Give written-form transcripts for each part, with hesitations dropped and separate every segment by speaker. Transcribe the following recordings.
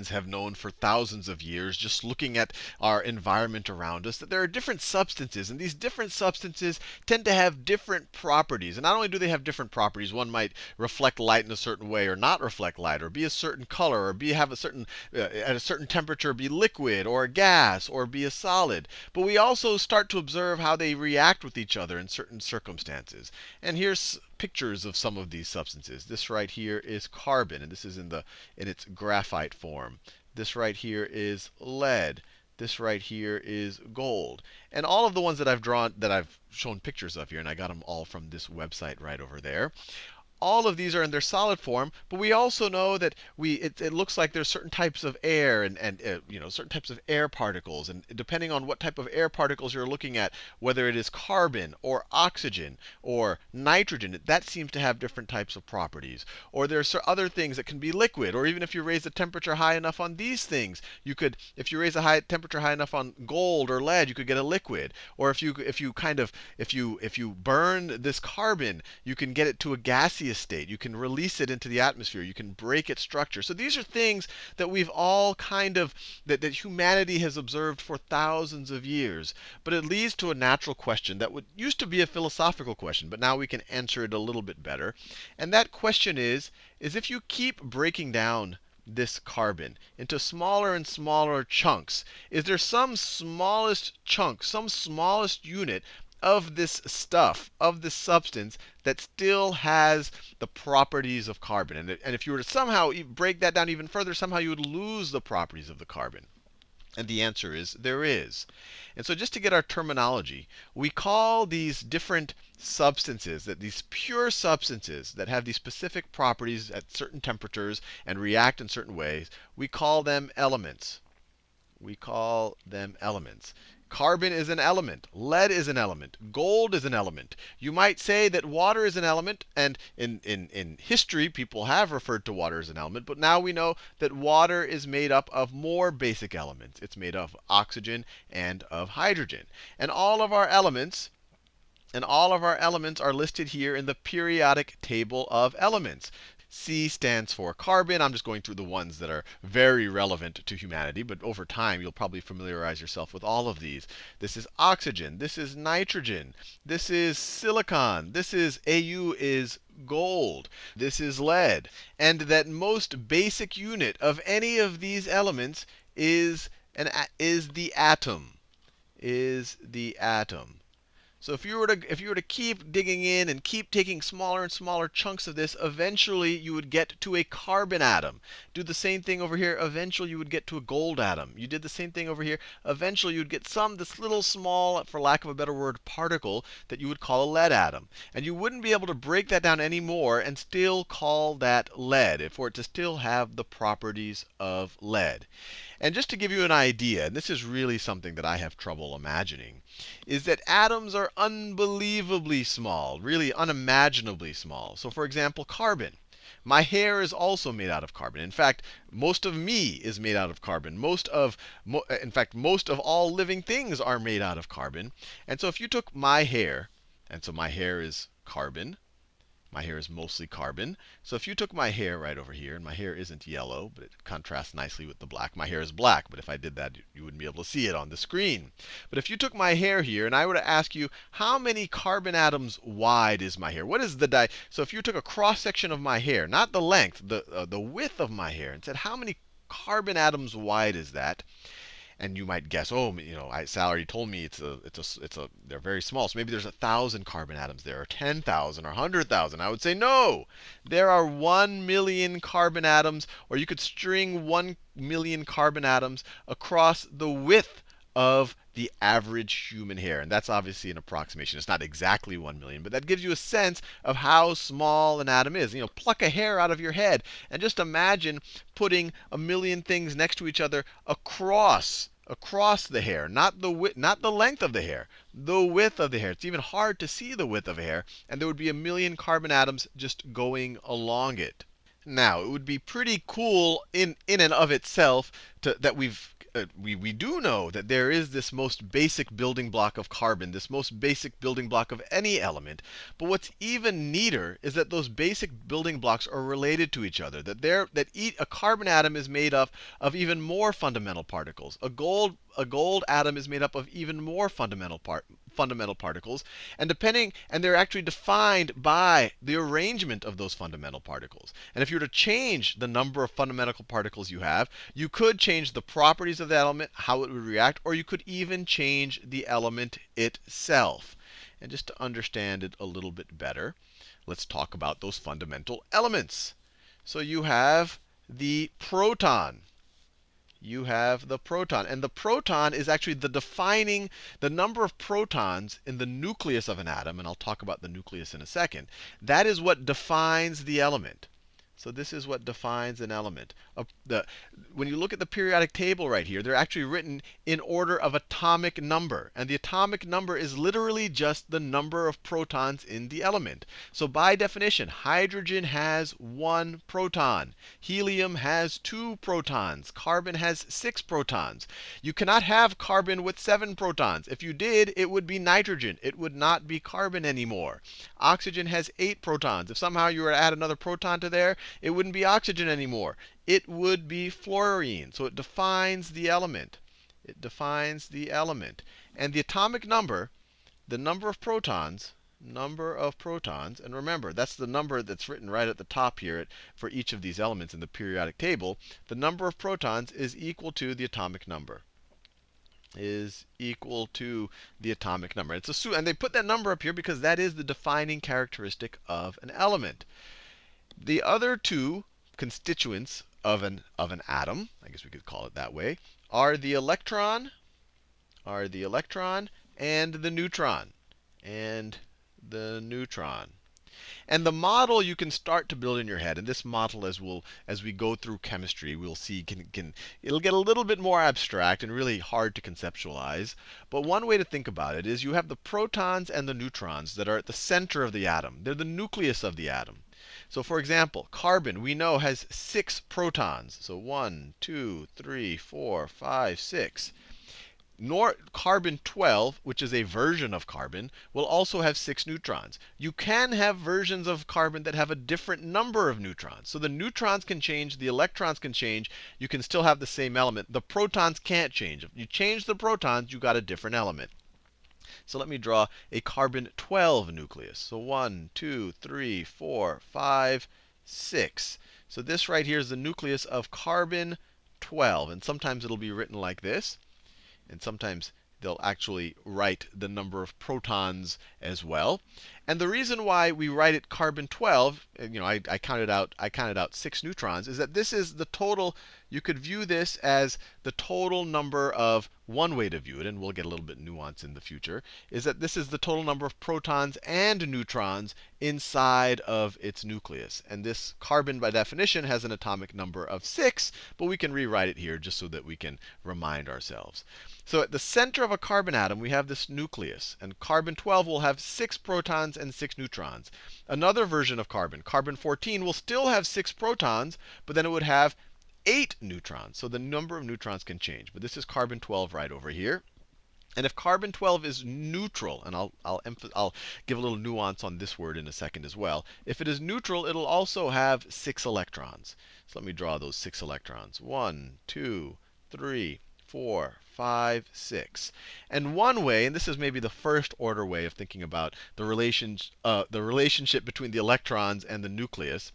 Speaker 1: humans have known for thousands of years, just looking at our environment around us, that there are different substances, and these different substances tend to have different properties. And not only do they have different properties, one might reflect light in a certain way or not reflect light, or be a certain color, or have a certain at a certain temperature be liquid or a gas or be a solid. But we also start to observe how they react with each other in certain circumstances. And here's pictures of some of these substances. This right here is carbon, and this is in its graphite form. This right here is lead. This right here is gold. And all of the ones that I've drawn, that I've shown pictures of here, and I got them all from this website right over there. All of these are in their solid form, but we also know that it looks like there's certain types of air and certain types of air particles. And depending on what type of air particles you're looking at, whether it is carbon or oxygen or nitrogen, that seems to have different types of properties. Or there's other things that can be liquid. Or even if you raise the temperature high enough on these things, you could, if you raise a temperature high enough on gold or lead, you could get a liquid. Or if you burn this carbon, you can get it to a gaseous state. You can release it into the atmosphere. You can break its structure. So these are things that we've all that humanity has observed for thousands of years. But it leads to a natural question that used to be a philosophical question, but now we can answer it a little bit better. And that question is if you keep breaking down this carbon into smaller and smaller chunks, is there some smallest chunk, some smallest unit of this stuff, of this substance, that still has the properties of carbon? And if you were to somehow break that down even further, somehow you would lose the properties of the carbon. And the answer is there is. And so just to get our terminology, we call these different substances, these pure substances that have these specific properties at certain temperatures and react in certain ways, we call them elements. We call them elements. Carbon is an element. Lead is an element. Gold is an element. You might say that water is an element, and in history, people have referred to water as an element, but now we know that water is made up of more basic elements. It's made of oxygen and of hydrogen. And all of our elements are listed here in the periodic table of elements. C stands for carbon. I'm just going through the ones that are very relevant to humanity, but over time you'll probably familiarize yourself with all of these. This is oxygen. This is nitrogen. This is silicon. This is Au is gold. This is lead. And that most basic unit of any of these elements is the atom. Is the atom. So if you were to keep digging in and keep taking smaller and smaller chunks of this, eventually you would get to a carbon atom. Do the same thing over here. Eventually you would get to a gold atom. You did the same thing over here. Eventually you would get this little small, for lack of a better word, particle that you would call a lead atom. And you wouldn't be able to break that down anymore and still call that lead, for it to still have the properties of lead. And just to give you an idea, and this is really something that I have trouble imagining, is that atoms are unbelievably small, really unimaginably small. So for example, carbon. My hair is also made out of carbon. In fact, most of me is made out of carbon. In fact, most of all living things are made out of carbon. And so if you took my hair, and so my hair is carbon. My hair is mostly carbon. So if you took my hair right over here, and my hair isn't yellow, but it contrasts nicely with the black. My hair is black, but if I did that, you wouldn't be able to see it on the screen. But if you took my hair here, and I were to ask you, how many carbon atoms wide is my hair? What is the So if you took a cross-section of my hair, not the length, the width of my hair, and said, how many carbon atoms wide is that? And you might guess, oh, Sal already told me they're very small. So maybe there's 1,000 carbon atoms there, or 10,000, or 100,000. I would say no. There are 1 million carbon atoms, or you could string 1 million carbon atoms across the width of the average human hair. And that's obviously an approximation. It's not exactly 1 million, but that gives you a sense of how small an atom is. Pluck a hair out of your head and just imagine putting a million things next to each other across the hair, not the length of the hair, the width of the hair. It's even hard to see the width of a hair, and there would be 1 million carbon atoms just going along it. Now, it would be pretty cool in and of itself that we've we do know that there is this most basic building block of carbon, this most basic building block of any element. But what's even neater is that those basic building blocks are related to each other. A carbon atom is made up of even more fundamental particles. A gold atom is made up of even more fundamental particles, and they're actually defined by the arrangement of those fundamental particles. And if you were to change the number of fundamental particles you have, you could change the properties of the element, how it would react, or you could even change the element itself. And just to understand it a little bit better, let's talk about those fundamental elements. So you have the proton. You have the proton. And the proton is actually the number of protons in the nucleus of an atom. And I'll talk about the nucleus in a second. That is what defines the element. So this is what defines an element. When you look at the periodic table right here, they're actually written in order of atomic number. And the atomic number is literally just the number of protons in the element. So by definition, hydrogen has 1 proton. Helium has 2 protons. Carbon has 6 protons. You cannot have carbon with 7 protons. If you did, it would be nitrogen. It would not be carbon anymore. Oxygen has 8 protons. If somehow you were to add another proton to there, it wouldn't be oxygen anymore. It would be fluorine. So it defines the element. It defines the element. And the atomic number, the number of protons, and remember, that's the number that's written right at the top here for each of these elements in the periodic table. The number of protons is equal to the atomic number. Is equal to the atomic number. And they put that number up here because that is the defining characteristic of an element. The other two constituents of an atom, I guess we could call it that way, are the electron, and the neutron. And the model you can start to build in your head, and this model, as we go through chemistry, we'll see it'll get a little bit more abstract and really hard to conceptualize. But one way to think about it is you have the protons and the neutrons that are at the center of the atom. They're the nucleus of the atom. So for example, carbon, we know, has 6 protons. So 1, 2, 3, 4, 5, 6. Carbon-12, which is a version of carbon, will also have 6 neutrons. You can have versions of carbon that have a different number of neutrons. So the neutrons can change, the electrons can change. You can still have the same element. The protons can't change. If you change the protons, you got a different element. So let me draw a carbon-12 nucleus. So 1, 2, 3, 4, 5, 6. So this right here is the nucleus of carbon-12. And sometimes it'll be written like this. And sometimes they'll actually write the number of protons as well. And the reason why we write it carbon-12, I counted out 6 neutrons, is that this is the total. You could view this as the total number of, one way to view it, and we'll get a little bit nuance in the future, is that this is the total number of protons and neutrons inside of its nucleus. And this carbon, by definition, has an atomic number of 6, but we can rewrite it here just so that we can remind ourselves. So at the center of a carbon atom, we have this nucleus. And carbon-12 will have 6 protons and 6 neutrons. Another version of carbon, carbon-14, will still have 6 protons, but then it would have 8 neutrons. So the number of neutrons can change. But this is carbon-12 right over here. And if carbon-12 is neutral, and I'll give a little nuance on this word in a second as well. If it is neutral, it'll also have 6 electrons. So let me draw those 6 electrons. 1, 2, 3, 4, 5, 6. And one way, and this is maybe the first order way of thinking about the relationship between the electrons and the nucleus,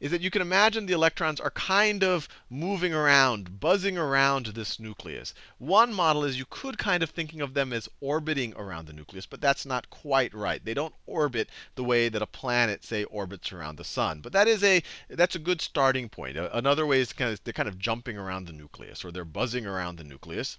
Speaker 1: is that you can imagine the electrons are kind of moving around, buzzing around this nucleus. One model is you could kind of thinking of them as orbiting around the nucleus, but that's not quite right. They don't orbit the way that a planet, say, orbits around the sun. But that's a good starting point. Another way is they're kind of jumping around the nucleus, or they're buzzing around the nucleus.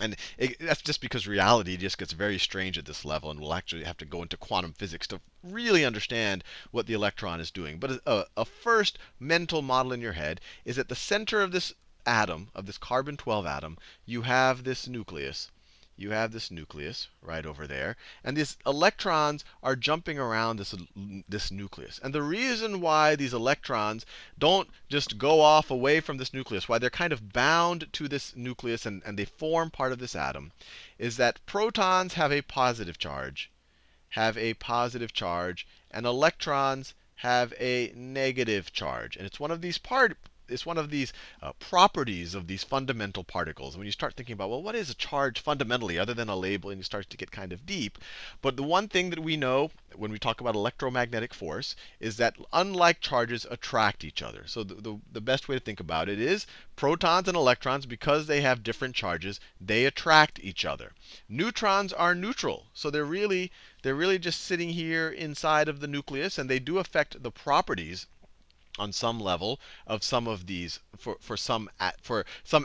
Speaker 1: And that's just because reality just gets very strange at this level, and we'll actually have to go into quantum physics to really understand what the electron is doing. But a first mental model in your head is at the center of this atom, of this carbon-12 atom, you have this nucleus. you have this nucleus right over there, and these electrons are jumping around this nucleus. And the reason why these electrons don't just go off away from this nucleus, why they're kind of bound to this nucleus and they form part of this atom, is that protons have a positive charge, and electrons have a negative charge. And it's one of these properties of these fundamental particles. When you start thinking about, well, what is a charge fundamentally other than a label, and you start to get kind of deep. But the one thing that we know when we talk about electromagnetic force is that unlike charges attract each other. So the best way to think about it is protons and electrons, because they have different charges, they attract each other. Neutrons are neutral. So they're really just sitting here inside of the nucleus, and they do affect the properties on some level of some of these for some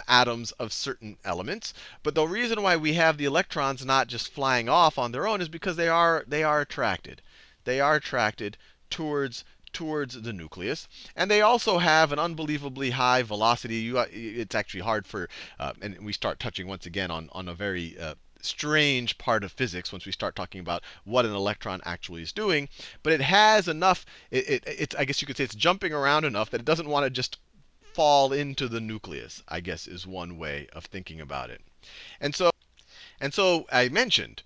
Speaker 1: atoms of certain elements. But the reason why we have the electrons not just flying off on their own is because they are attracted. They are attracted towards the nucleus, and they also have an unbelievably high velocity. It's actually hard for, and we start touching once again on a very strange part of physics once we start talking about what an electron actually is doing. But it has enough, it's, I guess you could say it's jumping around enough that it doesn't want to just fall into the nucleus, I guess is one way of thinking about it. And so I mentioned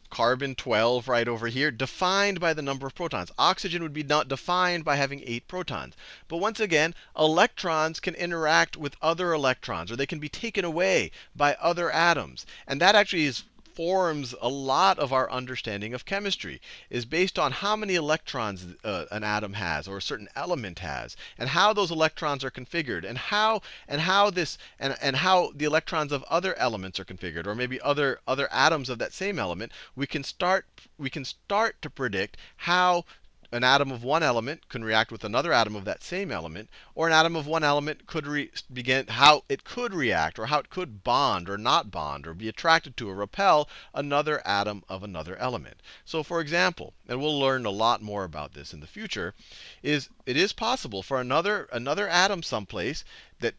Speaker 1: carbon 12 right over here, defined by the number of protons. Oxygen would be not defined by having 8 protons. But once again, electrons can interact with other electrons, or they can be taken away by other atoms. And that actually forms a lot of our understanding of chemistry, is based on how many electrons an atom has or a certain element has, and how those electrons are configured, and how the electrons of other elements are configured, or maybe other atoms of that same element. We can start to predict how an atom of one element can react with another atom of that same element, or an atom of one element could how it could react, or how it could bond or not bond, or be attracted to or repel another atom of another element. So for example, and we'll learn a lot more about this in the future, it is possible for another atom someplace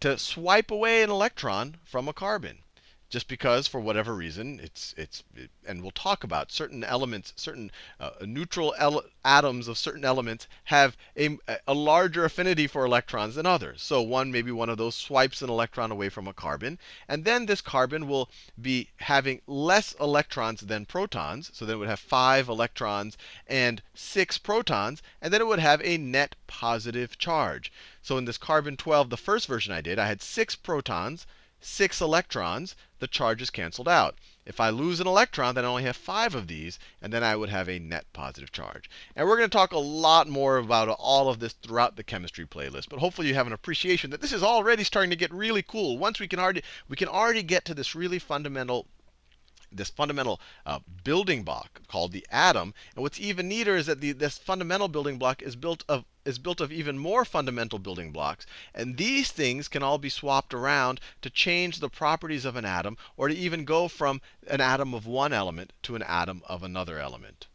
Speaker 1: to swipe away an electron from a carbon. Just because, for whatever reason, and we'll talk about certain elements, certain neutral atoms of certain elements have a larger affinity for electrons than others. So maybe one of those swipes an electron away from a carbon, and then this carbon will be having less electrons than protons. So then it would have 5 electrons and 6 protons, and then it would have a net positive charge. So in this carbon 12, the first version I did, I had 6 protons, 6 electrons. The charge is canceled out. If I lose an electron, then I only have 5 of these, and then I would have a net positive charge. And we're going to talk a lot more about all of this throughout the chemistry playlist. But hopefully you have an appreciation that this is already starting to get really cool. Once we can already get to this really fundamental building block called the atom. And what's even neater is that this fundamental building block is built of even more fundamental building blocks. And these things can all be swapped around to change the properties of an atom, or to even go from an atom of one element to an atom of another element.